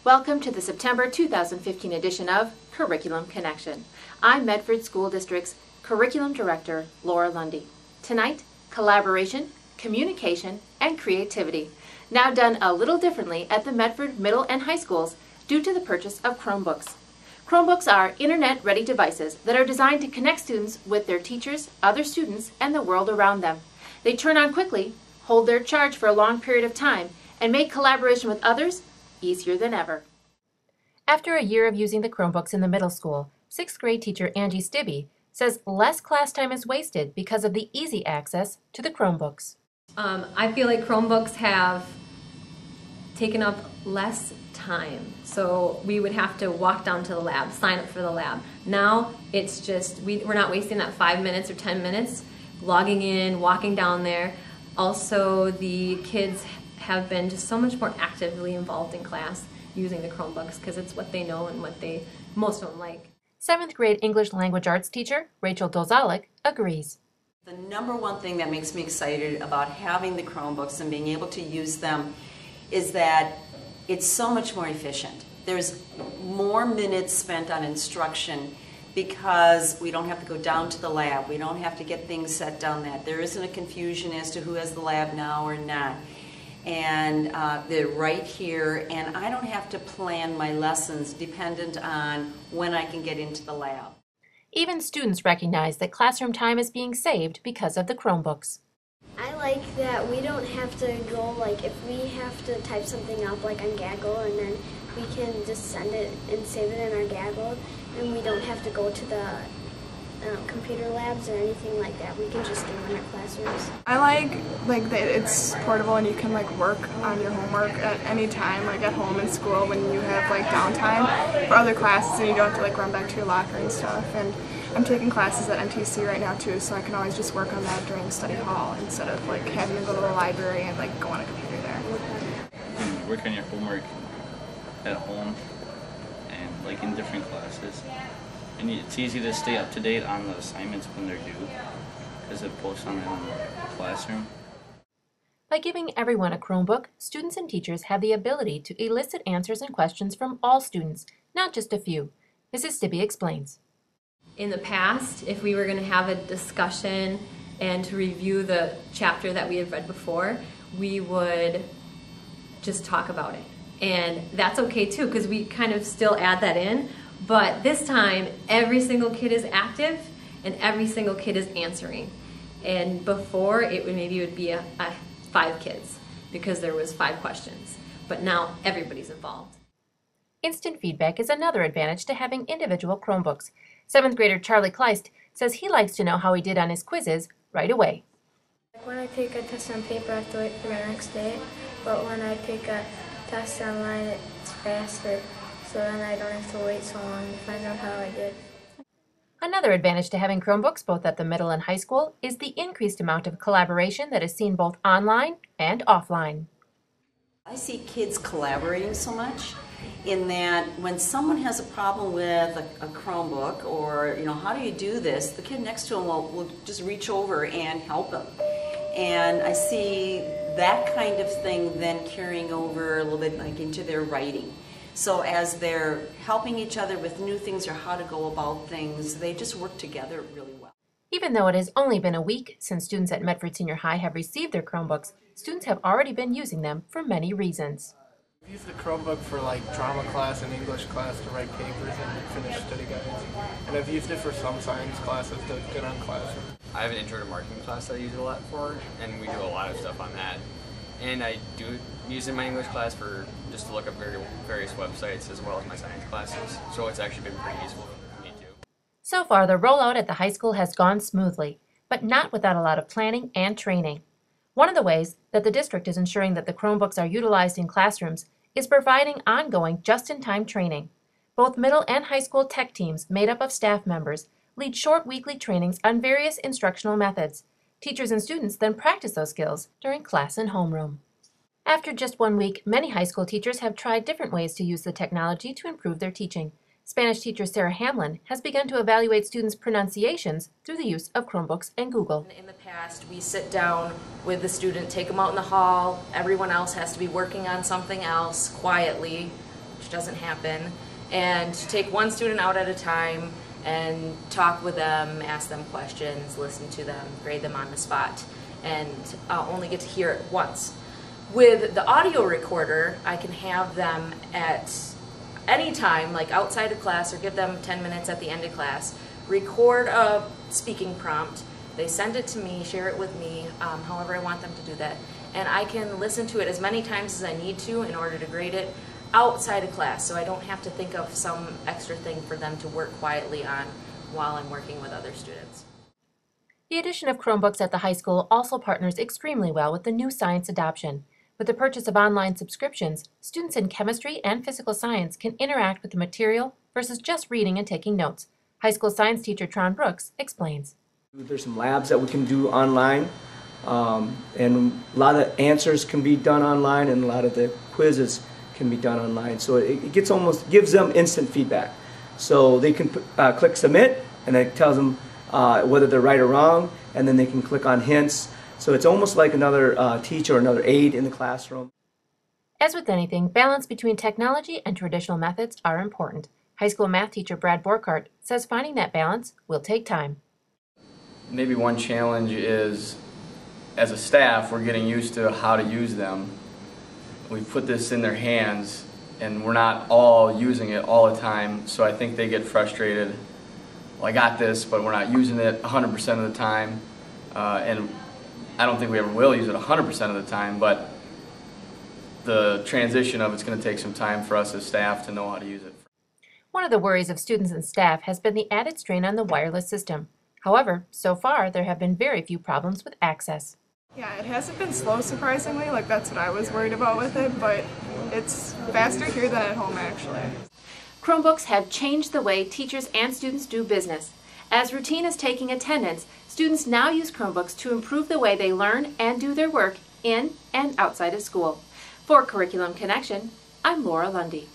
Welcome to the September 2015 edition of Curriculum Connection. I'm Medford School District's Curriculum Director, Laura Lundy. Tonight, collaboration, communication, and creativity. Now done a little differently at the Medford Middle and High Schools due to the purchase of Chromebooks. Chromebooks are internet-ready devices that are designed to connect students with their teachers, other students, and the world around them. They turn on quickly, hold their charge for a long period of time, and make collaboration with others easier than ever. After a year of using the Chromebooks in the middle school, 6th grade teacher Angie Stibbe says less class time is wasted because of the easy access to the Chromebooks. I feel like Chromebooks have taken up less time. So we would have to walk down to the lab, sign up for the lab. Now it's just, we're not wasting that 5 minutes or 10 minutes logging in, walking down there. Also, the kids have been just so much more actively involved in class using the Chromebooks because it's what they know and what most of them like. 7th grade English Language Arts teacher Rachel Dozalik agrees. The number one thing that makes me excited about having the Chromebooks and being able to use them is that it's so much more efficient. There's more minutes spent on instruction because we don't have to go down to the lab. We don't have to get things set down that. There isn't a confusion as to who has the lab now or not. And they're right here, and I don't have to plan my lessons dependent on when I can get into the lab. Even students recognize that classroom time is being saved because of the Chromebooks. I like that we don't have to go, like if we have to type something up like on Gaggle, and then we can just send it and save it in our Gaggle, and we don't have to go to the computer labs or anything like that. We can just do it in our classrooms. I like that it's portable and you can like work on your homework at any time, like at home and school when you have like downtime for other classes and you don't have to like run back to your locker and stuff. And I'm taking classes at MTC right now too, so I can always just work on that during study hall instead of like having to go to the library and like go on a computer there. You can work on your homework at home and like in different classes. And it's easy to stay up to date on the assignments when they're due because it posts on the classroom. By giving everyone a Chromebook, students and teachers have the ability to elicit answers and questions from all students, not just a few. Mrs. Stibbe explains. In the past, if we were going to have a discussion and to review the chapter that we had read before, we would just talk about it. And that's okay too, because we kind of still add that in. But this time, every single kid is active and every single kid is answering. And before, it would be 5 kids because there was 5 questions. But now everybody's involved. Instant feedback is another advantage to having individual Chromebooks. 7th grader Charlie Kleist says he likes to know how he did on his quizzes right away. When I take a test on paper, I have to wait for the next day. But when I take a test online, it's faster. So then I don't have to wait so long to find out how I did. Another advantage to having Chromebooks both at the middle and high school is the increased amount of collaboration that is seen both online and offline. I see kids collaborating so much in that when someone has a problem with a Chromebook or, how do you do this, the kid next to him will just reach over and help them. And I see that kind of thing then carrying over a little bit like into their writing. So as they're helping each other with new things or how to go about things, they just work together really well. Even though it has only been a week since students at Medford Senior High have received their Chromebooks, students have already been using them for many reasons. I use the Chromebook for like drama class and English class to write papers and finish study guides. And I've used it for some science classes to get on classroom. I have an intro to marketing class that I use it a lot for, and we do a lot of stuff on that. And I do use it in my English class for just to look up various websites as well as my science classes. So it's actually been pretty useful for me too. So far, the rollout at the high school has gone smoothly, but not without a lot of planning and training. One of the ways that the district is ensuring that the Chromebooks are utilized in classrooms is providing ongoing just-in-time training. Both middle and high school tech teams made up of staff members lead short weekly trainings on various instructional methods. Teachers and students then practice those skills during class and homeroom. After just 1 week, many high school teachers have tried different ways to use the technology to improve their teaching. Spanish teacher Sarah Hamlin has begun to evaluate students' pronunciations through the use of Chromebooks and Google. In the past, we sit down with the student, take them out in the hall, everyone else has to be working on something else quietly, which doesn't happen, and take one student out at a time and talk with them, ask them questions, listen to them, grade them on the spot, and only get to hear it once. With the audio recorder, I can have them at any time, like outside of class, or give them 10 minutes at the end of class, record a speaking prompt. They send it to me, share it with me, however I want them to do that, and I can listen to it as many times as I need to in order to grade it outside of class, so I don't have to think of some extra thing for them to work quietly on while I'm working with other students. The addition of Chromebooks at the high school also partners extremely well with the new science adoption. With the purchase of online subscriptions, students in chemistry and physical science can interact with the material versus just reading and taking notes. High school science teacher Tron Brooks explains. There's some labs that we can do online, and a lot of answers can be done online, and a lot of the quizzes can be done online. So it gives them instant feedback. So they can click submit, and it tells them whether they're right or wrong, and then they can click on hints. So it's almost like another teacher or another aide in the classroom. As with anything, balance between technology and traditional methods are important. High school math teacher Brad Borkart says finding that balance will take time. Maybe one challenge is, as a staff, we're getting used to how to use them. We put this in their hands, and we're not all using it all the time, so I think they get frustrated. Well, I got this, but we're not using it 100% of the time, and I don't think we ever will use it 100% of the time, but the transition of it's going to take some time for us as staff to know how to use it. One of the worries of students and staff has been the added strain on the wireless system. However, so far there have been very few problems with access. Yeah, it hasn't been slow, surprisingly. Like, that's what I was worried about with it, but it's faster here than at home, actually. Chromebooks have changed the way teachers and students do business. As routine as taking attendance, students now use Chromebooks to improve the way they learn and do their work in and outside of school. For Curriculum Connection, I'm Laura Lundy.